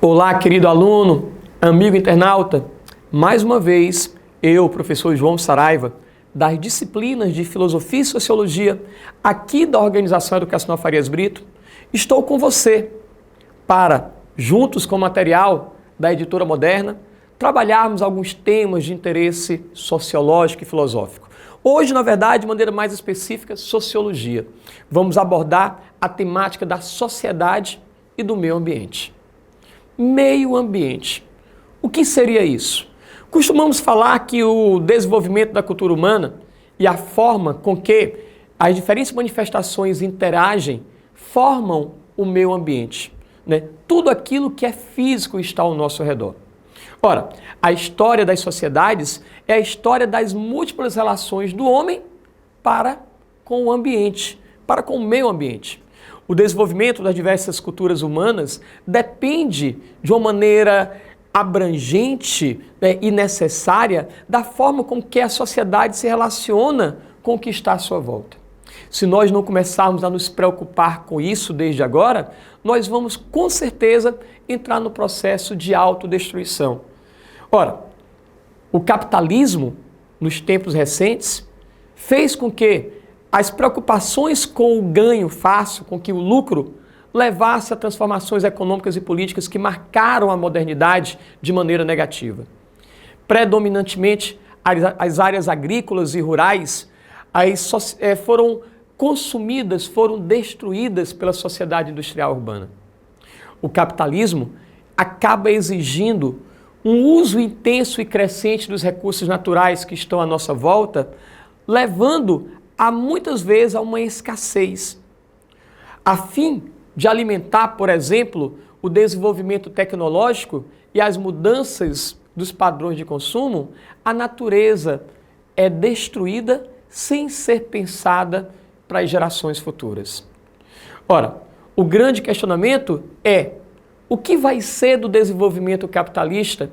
Olá, querido aluno, amigo internauta. Mais uma vez, eu, professor João Saraiva, das disciplinas de Filosofia e Sociologia, aqui da Organização Educacional Farias Brito, estou com você para, juntos com o material da Editora Moderna, trabalharmos alguns temas de interesse sociológico e filosófico. Hoje, na verdade, de maneira mais específica, sociologia. Vamos abordar a temática da sociedade e do meio ambiente. Meio ambiente. O que seria isso? Costumamos falar que o desenvolvimento da cultura humana e a forma com que as diferentes manifestações interagem formam o meio ambiente, né? Tudo aquilo que é físico está ao nosso redor. Ora, a história das sociedades é a história das múltiplas relações do homem para com o ambiente, para com o meio ambiente. O desenvolvimento das diversas culturas humanas depende de uma maneira abrangente, né, e necessária da forma com que a sociedade se relaciona com o que está à sua volta. Se nós não começarmos a nos preocupar com isso desde agora, nós vamos com certeza entrar no processo de autodestruição. Ora, o capitalismo, nos tempos recentes, fez com que as preocupações com o ganho fácil, com que o lucro levasse a transformações econômicas e políticas que marcaram a modernidade de maneira negativa. Predominantemente, as áreas agrícolas e rurais foram consumidas, foram destruídas pela sociedade industrial urbana. O capitalismo acaba exigindo um uso intenso e crescente dos recursos naturais que estão à nossa volta, levando muitas vezes a uma escassez. A fim de alimentar, por exemplo, o desenvolvimento tecnológico e as mudanças dos padrões de consumo, a natureza é destruída sem ser pensada para as gerações futuras. Ora, o grande questionamento é: o que vai ser do desenvolvimento capitalista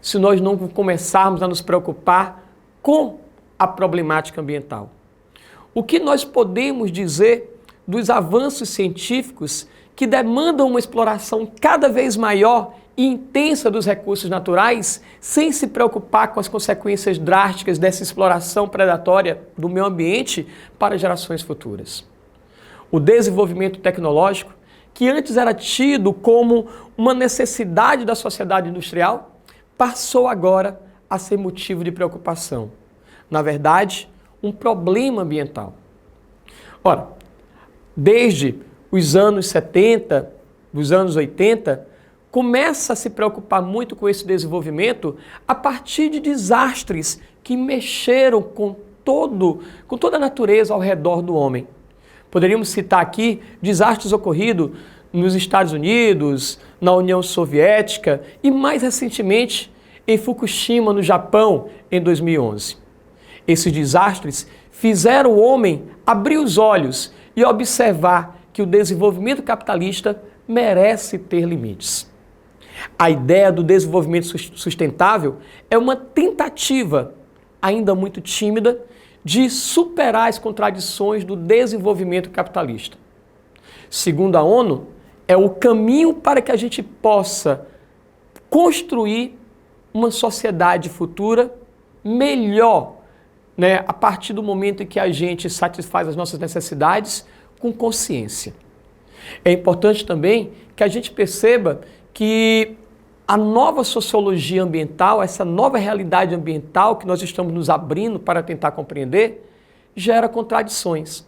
se nós não começarmos a nos preocupar com a problemática ambiental? O que nós podemos dizer dos avanços científicos que demandam uma exploração cada vez maior e intensa dos recursos naturais, sem se preocupar com as consequências drásticas dessa exploração predatória do meio ambiente para gerações futuras? O desenvolvimento tecnológico, que antes era tido como uma necessidade da sociedade industrial, passou agora a ser motivo de preocupação. Na verdade, um problema ambiental. Ora, desde os anos 70, dos anos 80, começa a se preocupar muito com esse desenvolvimento a partir de desastres que mexeram com toda a natureza ao redor do homem. Poderíamos citar aqui desastres ocorridos nos Estados Unidos, na União Soviética e, mais recentemente, em Fukushima, no Japão, em 2011. Esses desastres fizeram o homem abrir os olhos e observar que o desenvolvimento capitalista merece ter limites. A ideia do desenvolvimento sustentável é uma tentativa, ainda muito tímida, de superar as contradições do desenvolvimento capitalista. Segundo a ONU, é o caminho para que a gente possa construir uma sociedade futura melhor, né, a partir do momento em que a gente satisfaz as nossas necessidades com consciência. É importante também que a gente perceba que a nova sociologia ambiental, essa nova realidade ambiental que nós estamos nos abrindo para tentar compreender, gera contradições.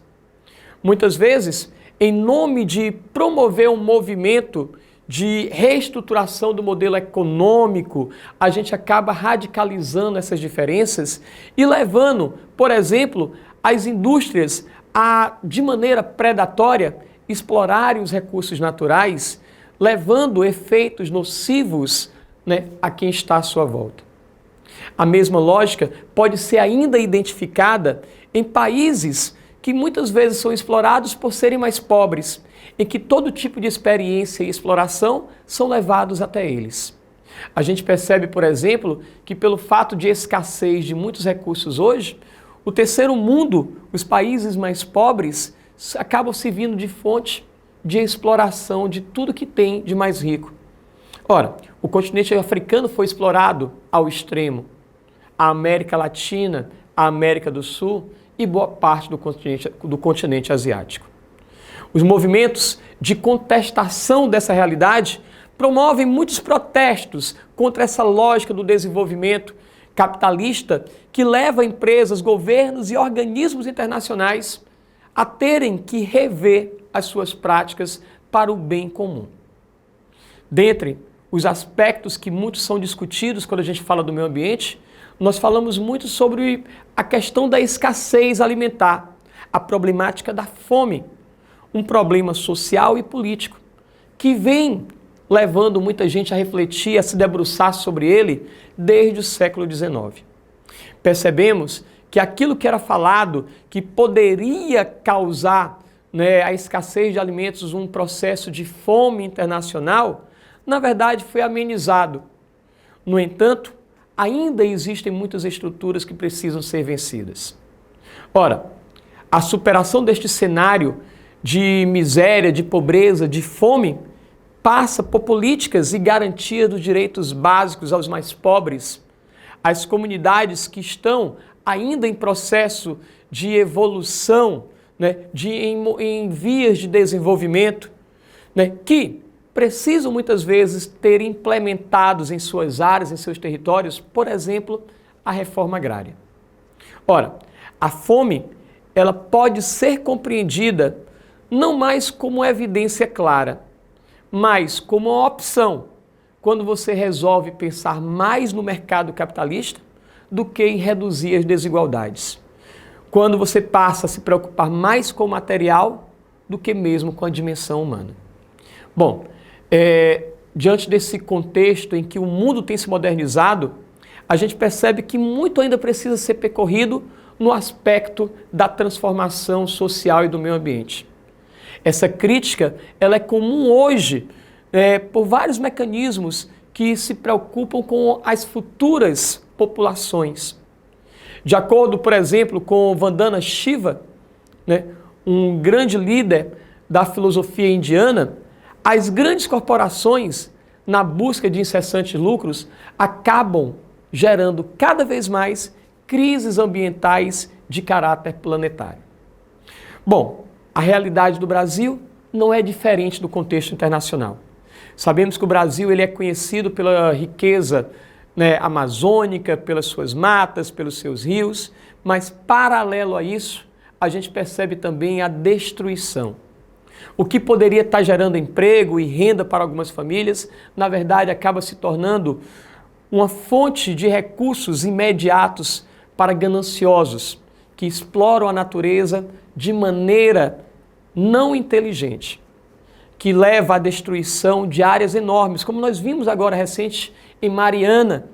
Muitas vezes, em nome de promover um movimento de reestruturação do modelo econômico, a gente acaba radicalizando essas diferenças e levando, por exemplo, as indústrias a, de maneira predatória, explorarem os recursos naturais, levando efeitos nocivos, né, a quem está à sua volta. A mesma lógica pode ser ainda identificada em países que muitas vezes são explorados por serem mais pobres, em que todo tipo de experiência e exploração são levados até eles. A gente percebe, por exemplo, que pelo fato de escassez de muitos recursos hoje, o terceiro mundo, os países mais pobres, acabam servindo de fonte de exploração de tudo que tem de mais rico. Ora, o continente africano foi explorado ao extremo. A América Latina, a América do Sul e boa parte do continente asiático. Os movimentos de contestação dessa realidade promovem muitos protestos contra essa lógica do desenvolvimento capitalista que leva empresas, governos e organismos internacionais a terem que rever as suas práticas para o bem comum. Dentre os aspectos que muitos são discutidos quando a gente fala do meio ambiente, nós falamos muito sobre a questão da escassez alimentar, a problemática da fome, um problema social e político, que vem levando muita gente a refletir, a se debruçar sobre ele desde o século XIX. Percebemos que aquilo que era falado, que poderia causar a escassez de alimentos, um processo de fome internacional, na verdade foi amenizado. No entanto, ainda existem muitas estruturas que precisam ser vencidas. Ora, a superação deste cenário de miséria, de pobreza, de fome, passa por políticas e garantia dos direitos básicos aos mais pobres, às comunidades que estão ainda em processo de evolução, em vias de desenvolvimento, que precisam muitas vezes ter implementados em suas áreas, em seus territórios, por exemplo, a reforma agrária. Ora, a fome, ela pode ser compreendida não mais como evidência clara, mas como uma opção quando você resolve pensar mais no mercado capitalista do que em reduzir as desigualdades. Quando você passa a se preocupar mais com o material do que mesmo com a dimensão humana. Bom, diante desse contexto em que o mundo tem se modernizado, a gente percebe que muito ainda precisa ser percorrido no aspecto da transformação social e do meio ambiente. Essa crítica ela é comum hoje por vários mecanismos que se preocupam com as futuras populações. De acordo, por exemplo, com Vandana Shiva, um grande líder da filosofia indiana, as grandes corporações, na busca de incessantes lucros, acabam gerando cada vez mais crises ambientais de caráter planetário. Bom, a realidade do Brasil não é diferente do contexto internacional. Sabemos que o Brasil ele é conhecido pela riqueza amazônica, pelas suas matas, pelos seus rios, mas paralelo a isso, a gente percebe também a destruição. O que poderia estar gerando emprego e renda para algumas famílias, na verdade acaba se tornando uma fonte de recursos imediatos para gananciosos, que exploram a natureza de maneira não inteligente, que leva à destruição de áreas enormes, como nós vimos agora recente em Mariana,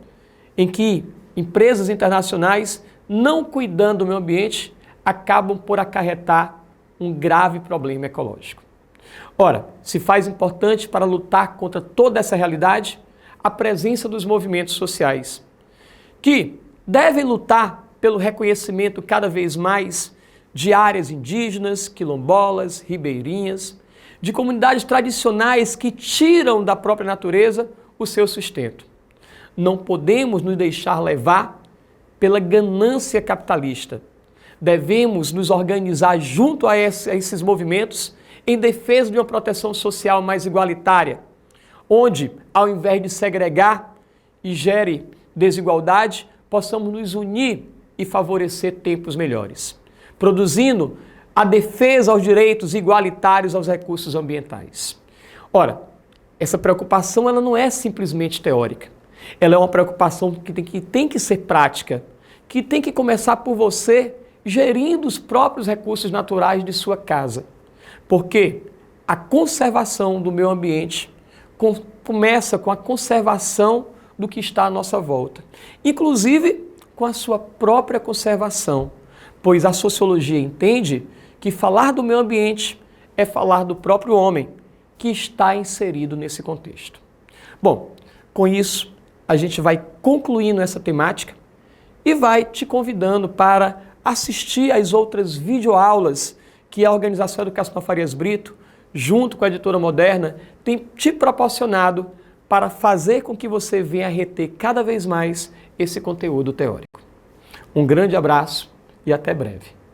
em que empresas internacionais, não cuidando do meio ambiente, acabam por acarretar um grave problema ecológico. Ora, se faz importante para lutar contra toda essa realidade a presença dos movimentos sociais, que devem lutar pelo reconhecimento cada vez mais de áreas indígenas, quilombolas, ribeirinhas, de comunidades tradicionais que tiram da própria natureza o seu sustento. Não podemos nos deixar levar pela ganância capitalista. Devemos nos organizar junto a esses movimentos em defesa de uma proteção social mais igualitária, onde, ao invés de segregar e gere desigualdade, possamos nos unir e favorecer tempos melhores, produzindo a defesa aos direitos igualitários aos recursos ambientais. Ora, essa preocupação ela não é simplesmente teórica. Ela é uma preocupação que tem que ser prática, que tem que começar por você gerindo os próprios recursos naturais de sua casa. Porque a conservação do meio ambiente começa com a conservação do que está à nossa volta, inclusive com a sua própria conservação, pois a sociologia entende que falar do meio ambiente é falar do próprio homem que está inserido nesse contexto. Bom, com isso a gente vai concluindo essa temática e vai te convidando para assistir às outras videoaulas que a Organização Educacional Farias Brito, junto com a Editora Moderna, tem te proporcionado para fazer com que você venha a reter cada vez mais esse conteúdo teórico. Um grande abraço e até breve.